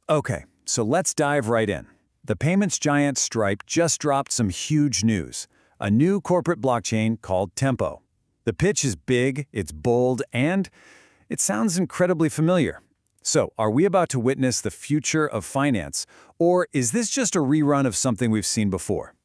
Okay, so let's dive right in. The payments giant Stripe just dropped some huge news. A new corporate blockchain called Tempo. The pitch is big, it's bold, and it sounds incredibly familiar. So, are we about to witness the future of finance, or is this just a rerun of something we've seen before?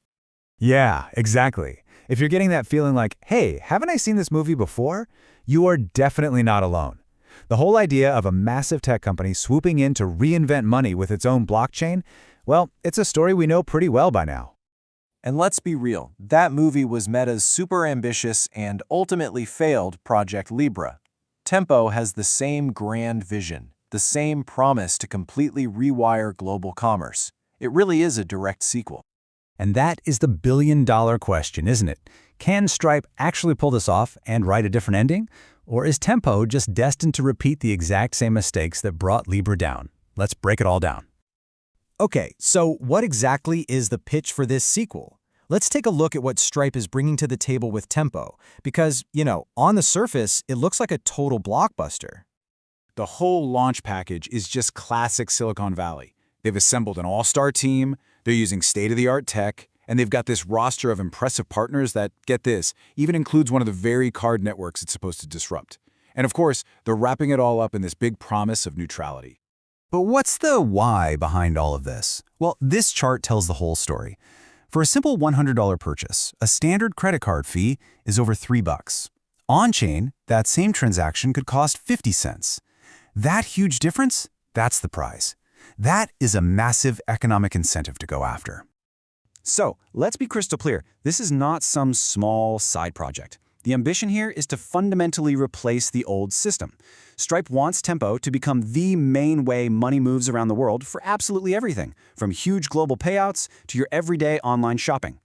Yeah, exactly. If you're getting that feeling like, hey, haven't I seen this movie before? You are definitely not alone. The whole idea of a massive tech company swooping in to reinvent money with its own blockchain, well, it's a story we know pretty well by now. And let's be real, that movie was Meta's super ambitious and ultimately failed Project Libra. Tempo has the same grand vision, the same promise to completely rewire global commerce. It really is a direct sequel. And that is the billion-dollar question, isn't it? Can Stripe actually pull this off and write a different ending? Or is Tempo just destined to repeat the exact same mistakes that brought Libra down? Let's break it all down. Okay, so what exactly is the pitch for this sequel? Let's take a look at what Stripe is bringing to the table with Tempo, because, on the surface, it looks like a total blockbuster. The whole launch package is just classic Silicon Valley. They've assembled an all-star team, they're using state-of-the-art tech, and they've got this roster of impressive partners that, get this, even includes one of the very card networks it's supposed to disrupt. And of course, they're wrapping it all up in this big promise of neutrality. But what's the why behind all of this? Well, this chart tells the whole story. For a simple $100 purchase, a standard credit card fee is over $3. On-chain, that same transaction could cost 50 cents. That huge difference, that's the prize. That is a massive economic incentive to go after. So, let's be crystal clear. This is not some small side project. The ambition here is to fundamentally replace the old system. Stripe wants Tempo to become the main way money moves around the world for absolutely everything, from huge global payouts to your everyday online shopping.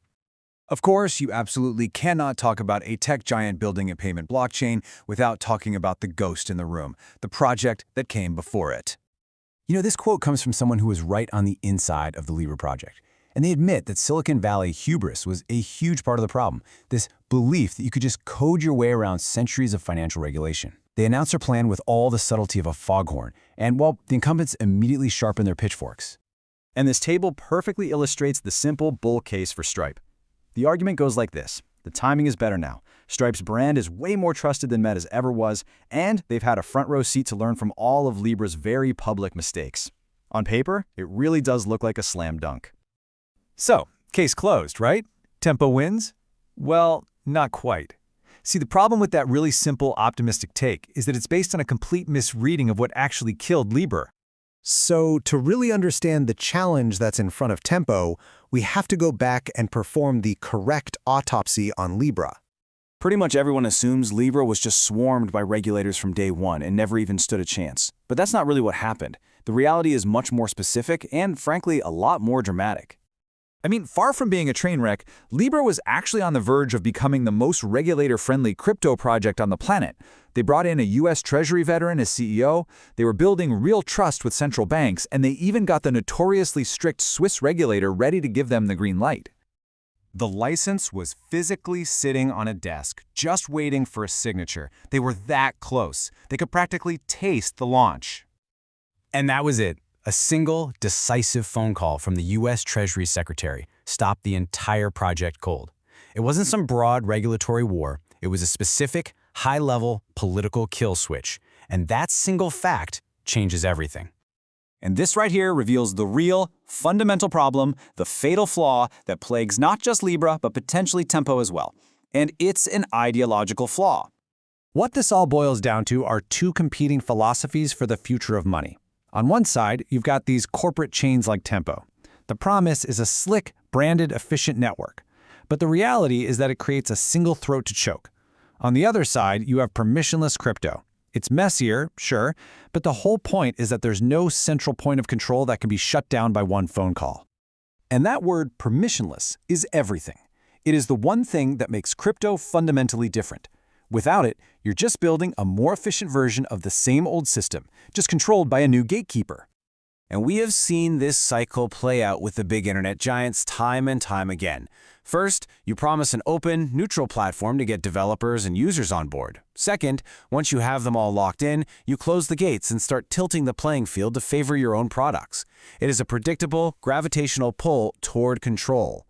Of course, you absolutely cannot talk about a tech giant building a payment blockchain without talking about the ghost in the room, the project that came before it. This quote comes from someone who was right on the inside of the Libra project. And they admit that Silicon Valley hubris was a huge part of the problem, this belief that you could just code your way around centuries of financial regulation. They announced their plan with all the subtlety of a foghorn, and well, the incumbents immediately sharpened their pitchforks. And this table perfectly illustrates the simple bull case for Stripe. The argument goes like this. The timing is better now. Stripe's brand is way more trusted than Meta's ever was, and they've had a front-row seat to learn from all of Libra's very public mistakes. On paper, it really does look like a slam dunk. So, case closed, right? Tempo wins? Well, not quite. See, the problem with that really simple, optimistic take is that it's based on a complete misreading of what actually killed Libra. So, to really understand the challenge that's in front of Tempo, we have to go back and perform the correct autopsy on Libra. Pretty much everyone assumes Libra was just swarmed by regulators from day one and never even stood a chance. But that's not really what happened. The reality is much more specific and, frankly, a lot more dramatic. Far from being a train wreck, Libra was actually on the verge of becoming the most regulator-friendly crypto project on the planet. They brought in a U.S. Treasury veteran as CEO, they were building real trust with central banks, and they even got the notoriously strict Swiss regulator ready to give them the green light. The license was physically sitting on a desk, just waiting for a signature. They were that close. They could practically taste the launch. And that was it. A single, decisive phone call from the U.S. Treasury Secretary stopped the entire project cold. It wasn't some broad regulatory war. It was a specific, high-level political kill switch. And that single fact changes everything. And this right here reveals the real, fundamental problem, the fatal flaw that plagues not just Libra, but potentially Tempo as well. And it's an ideological flaw. What this all boils down to are two competing philosophies for the future of money. On one side, you've got these corporate chains like Tempo. The promise is a slick, branded, efficient network. But the reality is that it creates a single throat to choke. On the other side, you have permissionless crypto. It's messier, sure, but the whole point is that there's no central point of control that can be shut down by one phone call. And that word permissionless is everything. It is the one thing that makes crypto fundamentally different. Without it, you're just building a more efficient version of the same old system, just controlled by a new gatekeeper. And we have seen this cycle play out with the big internet giants time and time again. First, you promise an open, neutral platform to get developers and users on board. Second, once you have them all locked in, you close the gates and start tilting the playing field to favor your own products. It is a predictable, gravitational pull toward control.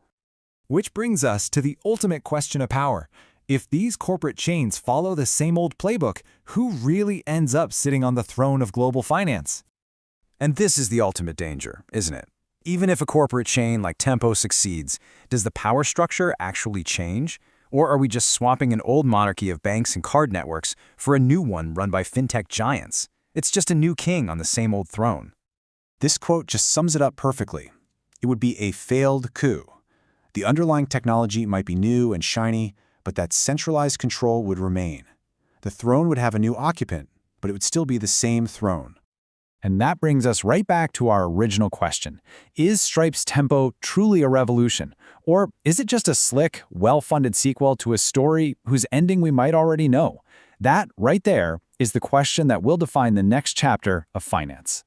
Which brings us to the ultimate question of power. If these corporate chains follow the same old playbook, who really ends up sitting on the throne of global finance? And this is the ultimate danger, isn't it? Even if a corporate chain like Tempo succeeds, does the power structure actually change? Or are we just swapping an old monarchy of banks and card networks for a new one run by fintech giants? It's just a new king on the same old throne. This quote just sums it up perfectly. It would be a failed coup. The underlying technology might be new and shiny, but that centralized control would remain. The throne would have a new occupant, but it would still be the same throne. And that brings us right back to our original question. Is Stripe's Tempo truly a revolution? Or is it just a slick, well-funded sequel to a story whose ending we might already know? That, right there, is the question that will define the next chapter of finance.